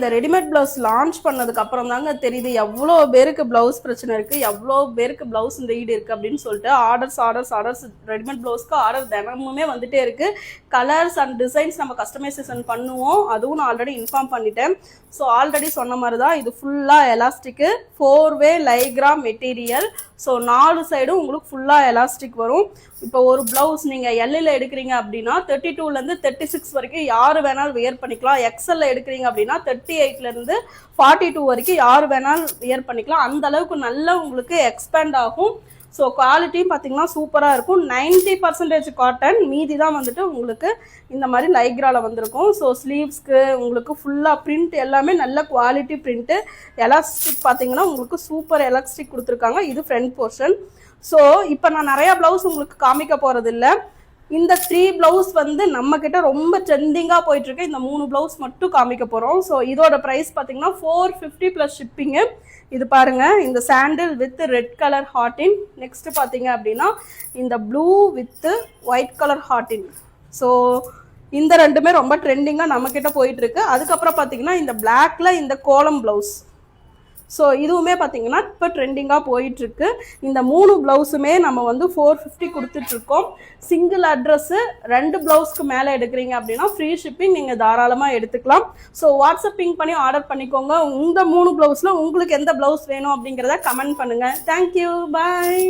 இந்த readymade blouse launch பண்ணதுக்கு அப்புறம் தாங்க தெரியுது எவ்வளோ பேருக்கு ப்ளவுஸ் பிரச்சனை இருக்குது, எவ்வளோ பேருக்கு ப்ளவுஸ் இந்த ஈடு இருக்குது அப்படின்னு சொல்லிட்டு ஆர்டர்ஸ் ரெடிமேட் ப்ளவுஸ்க்கு ஆர்டர் தினமுமே வந்துட்டே இருக்குது. கலர்ஸ் அண்ட் டிசைன்ஸ் நம்ம கஸ்டமைசேஷன் பண்ணுவோம், அதுவும் நான் ஆல்ரெடி இன்ஃபார்ம் பண்ணிட்டேன். ஸோ ஆல்ரெடி சொன்ன மாதிரி தான் இது ஃபுல்லாக எலாஸ்டிக்கு 4-வே லைக்ரா மெட்டீரியல். ஸோ 4 சைடும் உங்களுக்கு ஃபுல்லாக எலாஸ்டிக் வரும். இப்போ ஒரு ப்ளவுஸ் நீங்கள் எல்லில் எடுக்கிறீங்க அப்படின்னா 32லேருந்து 36 வரைக்கும் யார் வேணாலும் வியர் பண்ணிக்கலாம். எக்ஸலில் எடுக்கிறீங்க அப்படின்னா 38லேருந்து 42 வரைக்கும் யார் வேணாலும் வியர் பண்ணிக்கலாம். அந்த அளவுக்கு நல்லா உங்களுக்கு எக்ஸ்பேண்ட் ஆகும். ஸோ குவாலிட்டியும் பார்த்தீங்கன்னா சூப்பராக இருக்கும். 90% காட்டன், மீதி தான் வந்துட்டு உங்களுக்கு இந்த மாதிரி லைக்ராவில் வந்திருக்கும். ஸோ ஸ்லீவ்ஸ்க்கு உங்களுக்கு ஃபுல்லாக பிரிண்ட் எல்லாமே நல்ல குவாலிட்டி பிரிண்ட்டு. எலாஸ்டிக் பார்த்தீங்கன்னா உங்களுக்கு சூப்பர் எலாஸ்டிக் கொடுத்துருக்காங்க. இது ஃப்ரண்ட் போர்ஷன். ஸோ இப்போ நான் நிறையா ப்ளவுஸ் உங்களுக்கு காமிக்க போகிறது இல்லை. இந்த 3 ப்ளவுஸ் வந்து நம்மக்கிட்ட ரொம்ப ட்ரெண்டிங்காக போயிட்டுருக்கு. இந்த 3 ப்ளவுஸ் மட்டும் காமிக்க போகிறோம். ஸோ இதோட ப்ரைஸ் பார்த்தீங்கன்னா 450 ப்ளஸ் ஷிப்பிங்கு. இது பாருங்கள், இந்த சாண்டில் வித் ரெட் கலர் ஹாட்டின். நெக்ஸ்ட்டு பார்த்தீங்க அப்படின்னா இந்த ப்ளூ வித்து ஒயிட் கலர் ஹாட்டின். ஸோ இந்த ரெண்டுமே ரொம்ப ட்ரெண்டிங்காக நம்மக்கிட்ட போயிட்டுருக்கு. அதுக்கப்புறம் பார்த்தீங்கன்னா இந்த பிளாக்ல இந்த கோலம் ப்ளவுஸ். ஸோ இதுவுமே பார்த்தீங்கன்னா இப்போ ட்ரெண்டிங்காக போயிட்டுருக்கு. இந்த 3 ப்ளவுஸுமே நம்ம வந்து 450 கொடுத்துட்ருக்கோம். சிங்கிள் அட்ரஸ்ஸு 2 ப்ளவுஸ்க்கு மேலே எடுக்கிறீங்க அப்படின்னா ஃப்ரீ ஷிப்பிங் நீங்கள் தாராளமாக எடுத்துக்கலாம். ஸோ வாட்ஸ்அப் பிங் பண்ணி ஆர்டர் பண்ணிக்கோங்க. இந்த 3 ப்ளவுஸில் உங்களுக்கு எந்த ப்ளவுஸ் வேணும் அப்படிங்கிறத கமெண்ட் பண்ணுங்கள். தேங்க்யூ, பாய்.